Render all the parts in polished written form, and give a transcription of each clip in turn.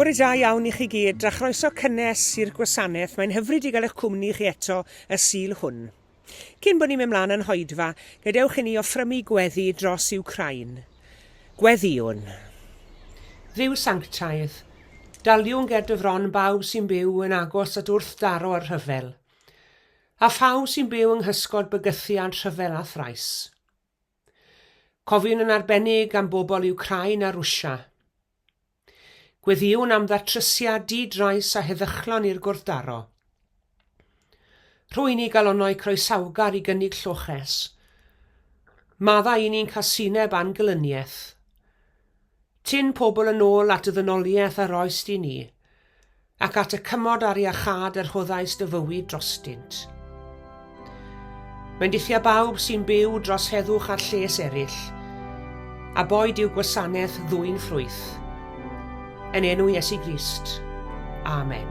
Bore da iawn i chi gyd, a chroeso cynnes i'r gwasanaeth. Mae'n hyfryd i gael eich cwmni chi eto y Sul hwn. Cyn bod ni'n mynd mlaen yn hoedfa, gadewch i ni offrymu gweddi dros Wcrain. Gweddiwn. Dduw sanctaidd, daliwn ger dyfron bawb sy'n byw yn agos at wrthdaro ar rhyfel, a phaw sy'n byw yng nghysgod bygythiad rhyfel a thrais. Cofiwn yn arbennig am bobl Wcrain a Rwsia. Gweddiwn am ddatrysiad di-drais a heddychlon i'r gwrthdaro. Rwy'n i galonau croesawgar i gynnig lloches. Madda i ni'n casineb angelyniaeth. Tyn pobl yn ôl at y ddynoliaeth a roes di ni, ac at y cymod ar iachad yr hoddais dy fywyd drostynt. Mae'n dithia bawb sy'n byw dros heddwch a'r lles eraill, a boed i'w gwasanaeth ddwy'n ffrwyth. Yn enw Iesu Grist. Amen.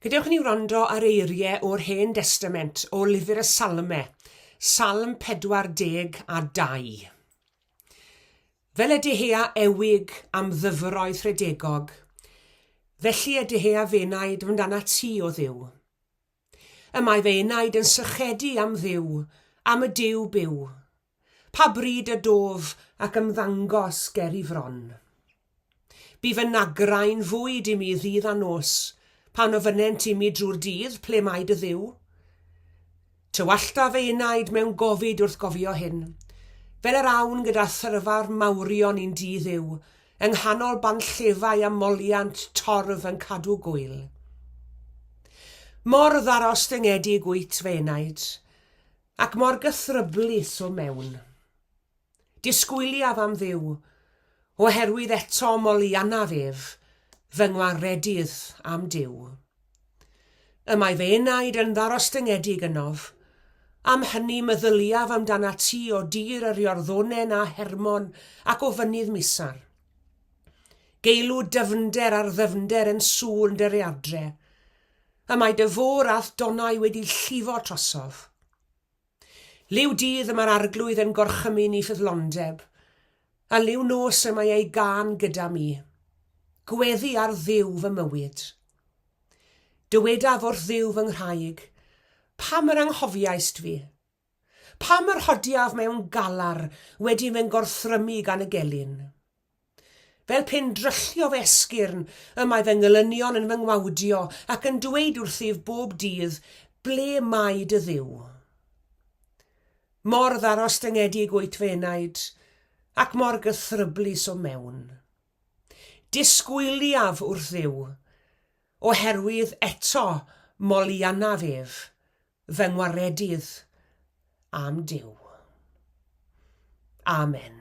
Gadewch ni wrando ar eiriau o'r Hen Testament o lyfr y Salmau, Salm 42. Fel y dehea ewig am ddyfroedd rhedegog, felly y dehea fenaid amdana ti o Dduw. Y mae fe enaid yn sychedu am Dduw, am y Duw byw, pa bryd y dof ac ymddangos ger I fron. Bu fy nagrain fwyd I mi ddydd a nos, pan o fynent I mi drwy'r dydd ple mae dy Dduw. Tywallta fe enaid mewn gofid wrth gofio hyn, fel yr awn gyda thyrfar mawrion i'n di Dduw, yng nghanol banllefau a moliant torf yn cadw gwyl. Mor ddaros dyngedi gwyt fe enaid, ac mor gythryblus o mewn. Disgwyliaf am Dduw, oherwydd eto molianaf ef, fy ngwaredydd am Duw. Y mae fe enaid yn ddaros dyngedig ynof, am hynny meddyliaf amdana ti o dir yr Iorddonen a Hermon ac o fynydd Misar. Geilw dyfnder ar ddyfnder yn sŵn dy readre, y mae dy fôr ath donau wedi llifo trosof. Liw dydd y mae'r arglwydd yn gorchymyn I ffyddlondeb, a liw nos y mae ei gan gyda mi. Gweddi ar Dduw fy mywyd. Dywedaf wrth Dduw fy nghraig, pam yr anghofiaist fi? Pam yr hodiaf mewn galar wedi fe'n gorthrymu gan y gelyn? Fel pen dryllio fy esgyrn, y mae fy ngelynion yn fy ngwawdio ac yn dweud wrthyf bob dydd, ble mae dy Dduw? mor ddarostyngedig wyt fenaid, ac mor gythryblus o mewn. Disgwyliaf wrth ddiw, oherwydd eto molianaf ef, fy ngwaredydd am Duw. Amen.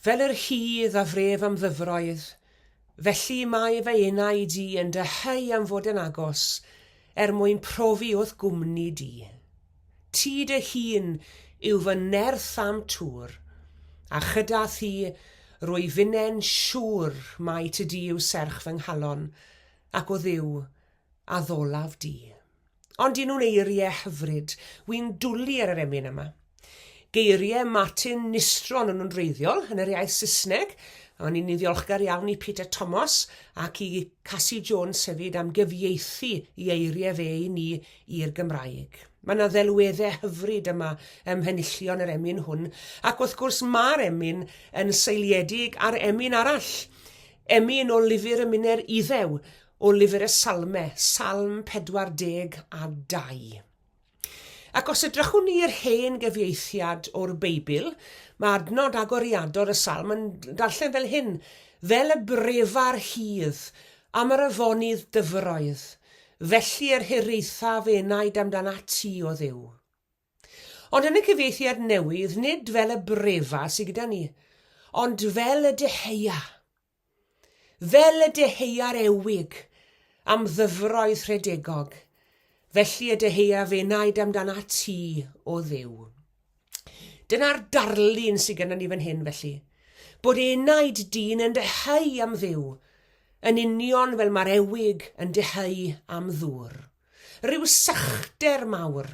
Fel yr hydd a fref am ddyfroedd, felly mae fy enaid i yn dyheu am fod yn agos, mwyn profi wrth gwmni di. Ti dy hun yw fy nerth am tŵr, a chyda thi rwy fynen siŵr mai ty di yw serch fy nghalon, ac o Dduw a ddolaf di. Ond un nhw'n eiriau hyfryd, wy'n dwlu ar yr emyn yma. Geiriau Martin Nistron yn wreiddiol yn yr iaith Saesneg, ond ni'n ddiolchgar iawn i Peter Thomas ac i Cassie Jones hefyd am gyfieithu i eiriau fe i ni i'r Gymraeg. Mae yna ddelweddau hyfryd yma ym mhenillion yr emyn hwn, ac wrth gwrs mae'r emyn yn seiliedig ar emyn arall, emyn o lyfr y Miner Iddew, o lyfr y Salmau, Salm 42. Ac os edrychwn ni i'r hen gyfieithiad o'r Beibl, mae adnod agoriadol y salm yn darllen fel hyn, fel y brefar hydd am yr afonydd dyfroedd, felly yr hiraethaf enaid amdana ti o Dduw. Ond yn y cyfieithiad newydd, nid fel y brefa sydd gyda ni, ond fel y deheia. Fel y deheia'r ewig am ddyfroedd rhedegog, felly y deheia enaid amdana ti o Dduw. Dyna'r darlun sydd gyda ni fan hyn felly, bod enaid dyn yn deheu am Dduw, yn union fel mae'r ewig yn deheu am ddŵr. Ryw sychder mawr.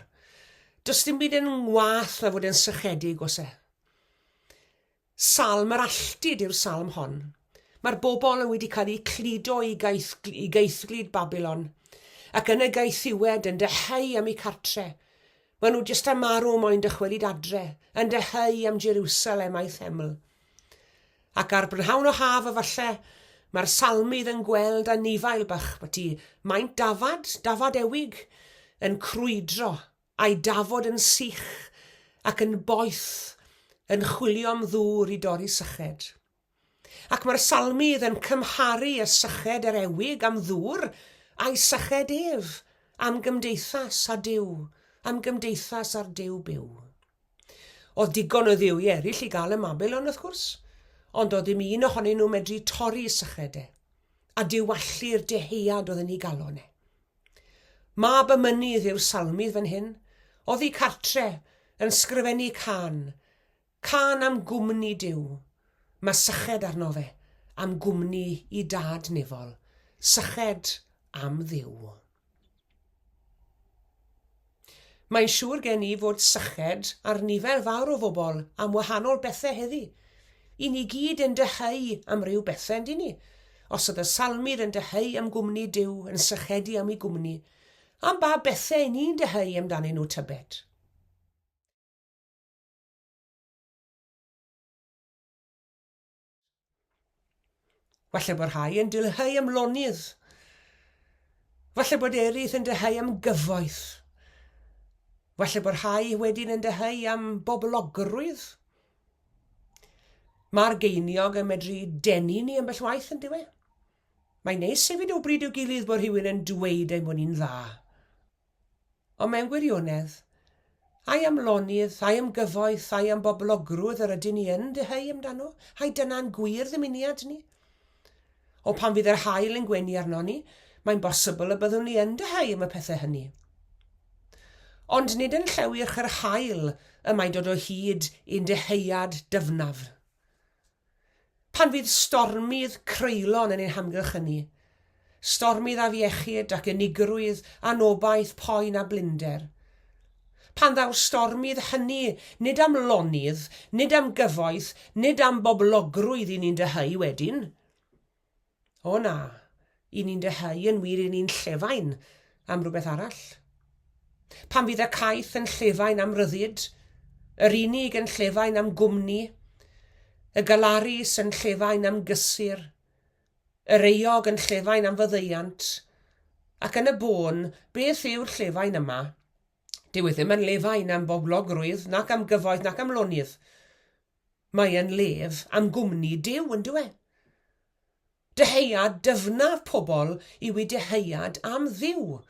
Does dim byd yn ngwath na fod yn sychedig os e. Salm yr alltid yw'r salm hon. Mae'r bobl yn wedi cael eu cludo i geithglyd Babylon, ac yn y gaethiwed yn deheu am eu cartre. Maen nhw jyst am marw moyn dychwelyd adre, yn deheu am Jerusalem a'i theml. Ac ar brynhawn o haf falle, mae'r salmydd yn gweld a nifail bach byti maint dafad ewig, yn crwydro, a'i dafod yn sych ac yn boeth, yn chwilio am ddŵr i dorri syched. Ac mae'r salmydd yn cymharu y syched yr ewig am ddŵr a'i syched ef, am gymdeithas a Duw, am gymdeithas ar Duw byw. Oedd digon o ddiw eraill i gael y Babylon wrth gwrs, ond oedd dim un ohonyn nhw medru torri sychedau, a diwallu'r deheuad oedd yn ei galon e. Mab y mynydd yw'r salmydd fan hyn, oedd ei cartre yn sgrifennu can am gwmni Duw. Mae syched arno fe am gwmni i dad nifol, syched am Dduw. Mae'n siŵr gen i fod syched ar nifer fawr o bobl am wahanol bethau heddi. I ni gyd yn deheu am ryw bethau yndyn ni. Os oedd y salmydd yn deheu am gwmni Duw, yn sychedu am ei gwmni, am ba bethau ni'n deheu amdanyn nhw tybed. Falle bod rhai yn deheu am lonydd. Falle bod eraill yn deheu am gyfoeth. Falle bod rhai wedyn yn deheu am boblogrwydd. Mae'r geiniog yn medru denu ni ambell waith yn diwe. Mae'n neis hefyd o bryd i'w gilydd bod rhywun yn dweud ein bod ni'n dda. Ond mewn gwirionedd, ai am lonydd, ai am gyfoeth, ai am boblogrwydd yr ydyn ni yn deheu amdano, ai dyna'n gwir ddymuniad ni. O pan fydd yr haul yn gwenu arno ni, mae'n bosibl y byddwn ni yn deheu am y pethau hynny. Ond nid yn llewyrch yr haul y mae dod o hyd i'n deheuad dyfnaf. Pan fydd stormydd creulon yn ein hamgylch hynny, stormydd afiechyd ac unigrwydd, anobaith, poen a blinder. Pan ddaw stormydd hynny, nid am lonydd, nid am gyfoeth, nid am boblogrwydd i ni'n deheu wedyn. O na, i ni'n deheu yn wir i ni'n llefain am rhywbeth arall. Pan fydd y caeth yn llefain am ryddid, yr unig yn llefain am gwmni, y galarus yn llefain am gysur, yr eog yn llefain am fyddeiant, ac yn y bôn, beth yw'r llefain yma? Dyw e ddim yn lefain am boblogrwydd, nac am gyfoeth, nac am lonydd. Mae yn lef am gwmni Duw yn dyw e. Deheuad dyfnaf pobl yw ei deheuad am Dduw.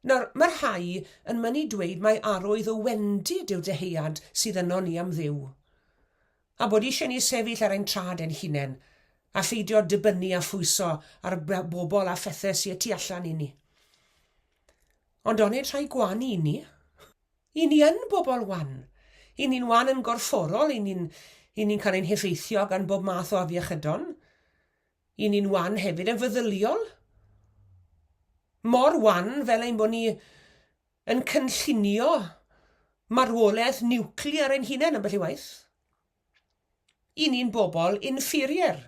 Nawr, mae'r rhai yn mynd i dweud mae arwydd o wendid yw deheuad sydd yno ni am Dduw. A bod eisiau ni sefyll ar ein trad ein hunain, a pheidio dibynnu a phwyso ar bobl a phethau sy'n tu allan i ni. Ond onid rhai gwan i ni? I ni yn bobl wan. I ni'n wan yn gorfforol, i ni'n cael ein heffeithio gan bob math o afiechydon. I ni'n wan hefyd yn feddyliol. Mor wan fel ein bod ni yn cynllunio marwolaeth niwclear ein hunain ambell i waith. I ni'n bobl inferior.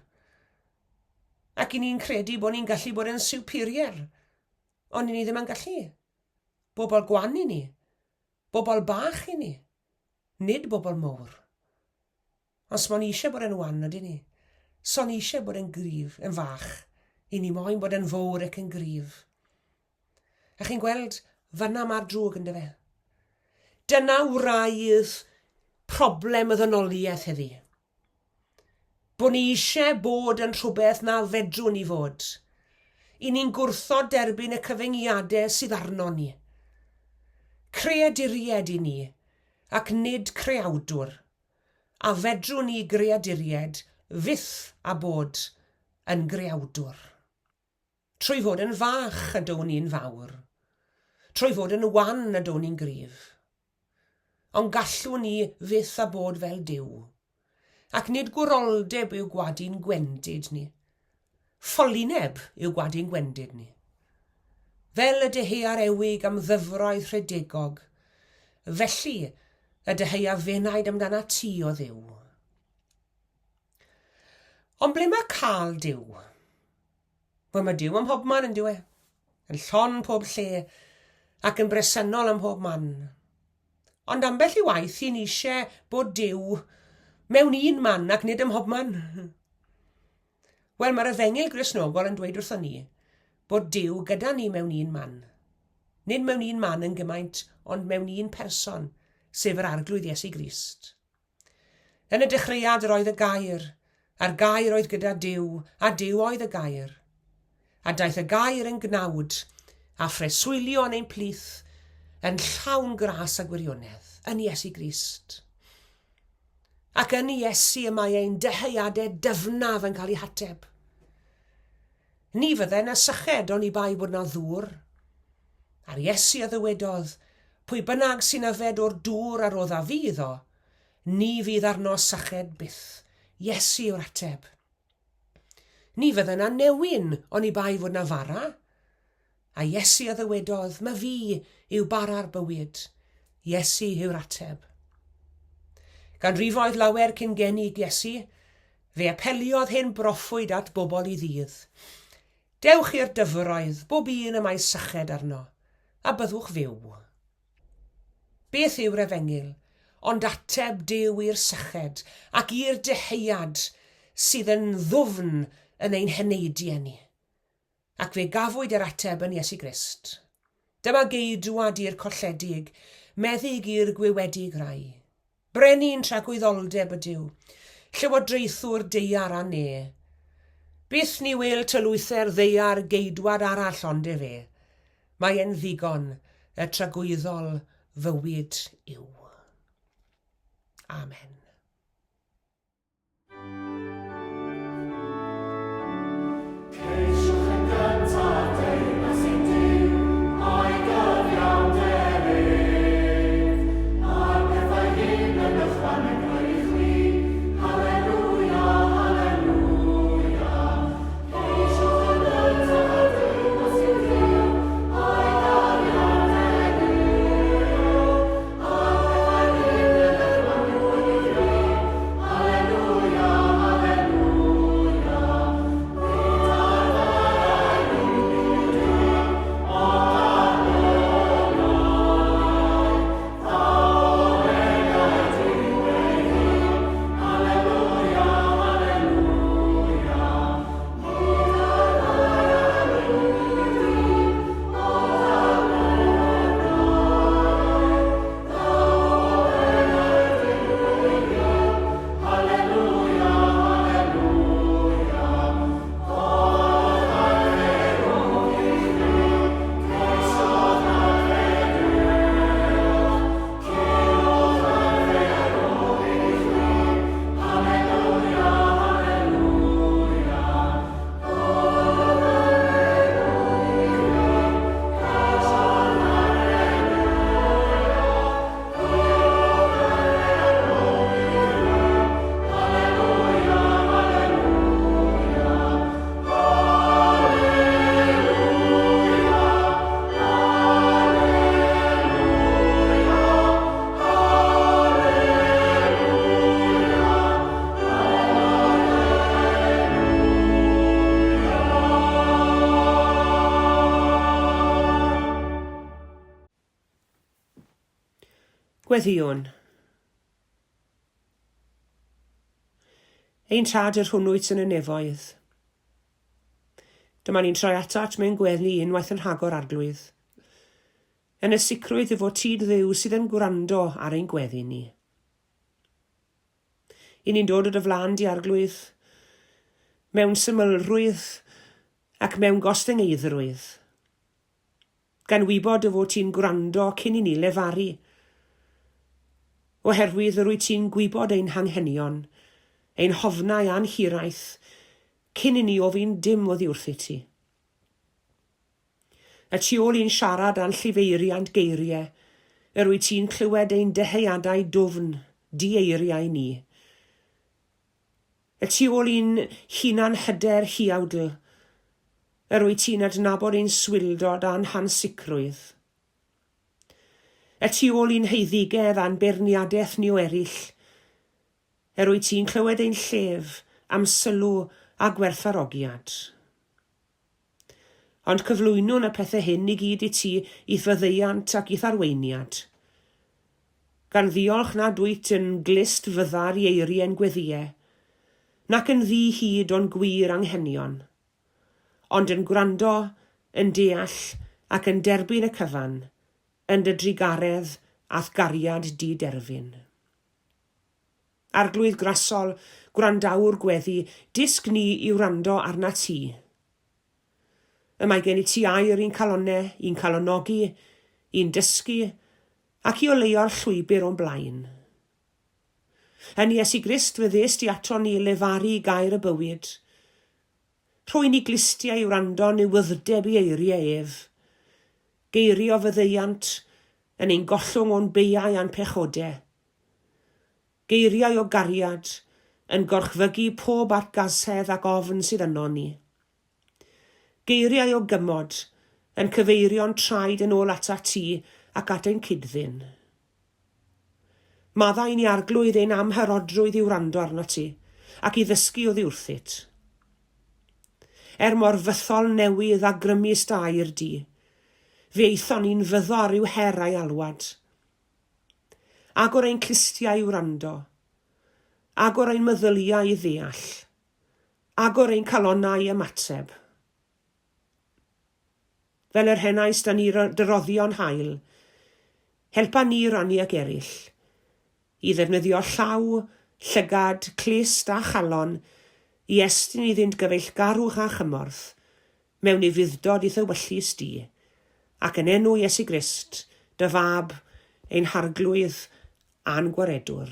Ac i ni'n credu bod ni'n gallu bod yn superior. Ond i ni ddim yn gallu. Bobl gwan i ni. Bobl bach i ni. Nid bobl mowr. Os ma'n eisiau bod yn wan ydy ni. So'n eisiau bod yn gryf, yn fach. I ni moyn bod yn fawr ac yn gryf. A chi'n gweld, fyna mae'r drwg yn dyfe. Dyna wraidd problem y ddynoliaeth heddi. Bod ni eisiau bod yn rhywbeth na fedrwn ni fod. I ni'n gwrthod derbyn y cyfyngiadau sydd arno ni. Creaduried i ni, ac nid creawdwr, a fedrwn ni greaduried fyth a bod yn greawdwr. Trwy fod yn fach ydw ni'n fawr, trwy fod yn wan ydw ni'n gryf. Ond gallwn ni fyth a bod fel Duw, ac nid gwroldeb yw gwadi'n gwendid ni. Ffolineb yw gwadi'n gwendid ni. Fel y deheuar ewig am ddyfroedd rhedegog, felly y deheuar fenaid amdana ti o Dduw. Ond ble mae cael Duw? Wel, mae Duw ym mhobman yn dyw e, yn llon pob lle ac yn bresennol ym mhob man. Ond ambell i waith i'n eisiau bod Duw mewn un man ac nid ym mhobman. Wel, mae'r Efengyl Gristnogol yn dweud wrthon ni bod Duw gyda ni mewn un man. Nid mewn un man yn gymaint, ond mewn un person, sef yr arglwydd Iesu Grist. Yn y dechreuad yr oedd y gair, a'r gair oedd gyda Duw, a Duw oedd y gair. A daeth y gair yn gnawd, a phreswylio yn ein plith, yn llawn gras a gwirionedd, yn Iesu Grist. Ac yn Iesu y mae ein deheuadau dyfnaf yn cael ei hateb. Ni fydden y syched o'n i bai bod na ddŵr. Ar Iesu a ddywedodd, pwy bynnag sy'n yfed o'r dŵr ar o dda fydd o, ni fydd arno syched byth. Iesu yw'r ateb. Ni fydden na newyn o'n i bai fod na fara. A Iesu a ddywedodd, mae fi yw bara'r bywyd. Iesu yw'r ateb. Gan rifoedd lawer cyn genig Iesu, fe apeliodd hyn broffwyd at bobl i ddydd. Dewch i'r dyfroedd, bob un y mae syched arno, a byddwch fyw. Beth yw'r Efengyl, ond ateb Duw i'r syched ac i'r deheuad sydd yn ddwfn yn ein heneidiau ni. Ac fe gafwyd yr ateb yn Iesu Grist. Dyma geidwad i'r colledig, meddyg i'r gwywedig rai. Brenin tragwyddoldeb ydyw, llywodraethwr deiar a ne. Byth ni wel tylwyther ddeiar geidwad arall ond e fe. Mae e'n ddigon y tragwyddol fywyd yw. Amen. Gweddiwn. Ein trad yr hwnnwyd yn y nefoedd. Dyma ni'n troi atat mewn gweddi unwaith yn rhagor arglwydd. Yn y sicrwydd y fod tyd Dduw sydd yn gwrando ar ein gweddi ni. I ni'n dod o dy flan di arglwydd, mewn symlrwydd ac mewn gostyngeidrwydd, gan wybod y fod ti'n gwrando cyn i ni lefaru, oherwydd yr wyt ti'n gwybod ein hanghenion, ein hofnau a'n hiraeth, cyn i ni ofyn dim oddi wrth i ti. Y tu ôl i'n siarad a'n llifeiriant geiriau, yr wyt ti'n clywed ein deheuadau dwfn, dieiriau ni. Y tu ôl i'n hunan hyder hiawdl, yr wyt ti'n adnabod ein swildod a'n hansicrwydd. Y tu ôl i'n heiddigedd a'n berniadaeth ni o eraill, yr wyt ti'n clywed ein llef am sylw a gwerthfarogiad. Ond cyflwynwn y pethau hyn i gyd i ti i fyddeiant ac i tharweiniad. Gan ddiolch nad wyt yn glist fyddar i eiriau'n gweddiau, nac yn ddi hyd o'n gwir anghenion, ond yn gwrando, yn deall ac yn derbyn y cyfan, yn dy drigaredd ath gariad di-derfyn. Arglwydd grasol, gwrandawr gweddi, disg ni i wrando arna ti. Y mae gen i ti air i'n calonau, i'n calonogi, i'n dysgu, ac i oleo'r llwybr o'n blaen. Yn Iesu Grist fe ddest i ato ni lefaru gair y bywyd. Rhoi ni glistiau i wrando newyddeb i eiriau ef. Geirio fyddeiant yn ein gollwng o'n beiau a'n pechodau. Geiriau o gariad yn gorchfygu pob argasedd ac ofn sydd yno ni. Geiriau o gymod yn cyfeirio'n traed yn ôl ata ti ac at ein cydddyn. Maddau ni arglwydd ein amherodrwydd i wrando arno ti ac i ddysgu oddi wrthyt. Mor fythol newydd a grymus da i'r di, fe eithon ni'n fyddo ar yw herau alwad. Agor ein clistiau i wrando, agor ein meddyliau i ddeall, agor ein calonau ymateb. Fel yr henais da ni dyroddion hael, helpa ni rannu ag eraill, i ddefnyddio llaw, llygad, clust a chalon, i estyn iddynt gyfeill garwch a chymorth, mewn i fuddod i ddywyllus di, ac yn enw Iesu Grist, dy fab, ein harglwydd a'n gwaredwr.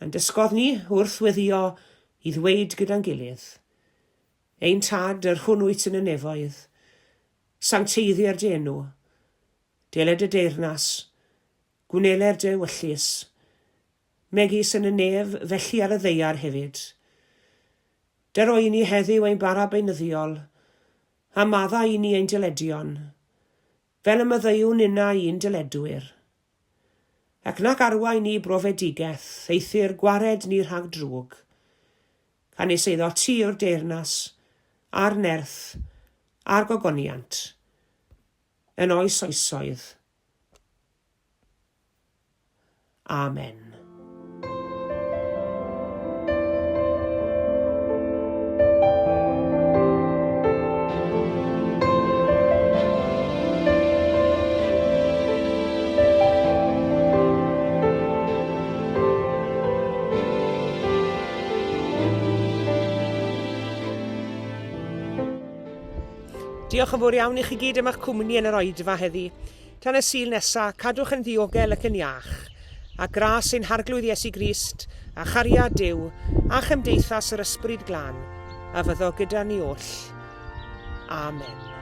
Yn dysgodd ni wrth weddio i ddweud gyda'n gilydd, ein tad yr hwn wyt yn y nefoedd, sancteiddiau'r dy enw, deled y deyrnas, gwneler dy wyllus, megis yn y nef felly ar y ddeiar hefyd. Der o'i ni heddiw ein bara beunyddiol, a madda i ni ein dyledion, fel y myddeiwn unna i'n dyledwyr. Ac nac arwain ni brofedigaeth, eithir gwared ni rhag drwg, can nes eiddo ti o'r deyrnas, a'r nerth, a'r gogoniant, yn oes oesoedd. Amen. Diolch yn fawr iawn i chi gyd am eich cwmni yn yr oedfa heddi. Tan y Sul nesaf, cadwch yn ddiogel ac yn iach, a gras ein harglwydd Iesu Grist, a chariad Duw, a chymdeithas yr ysbryd glân, a fyddo gyda ni oll. Amen.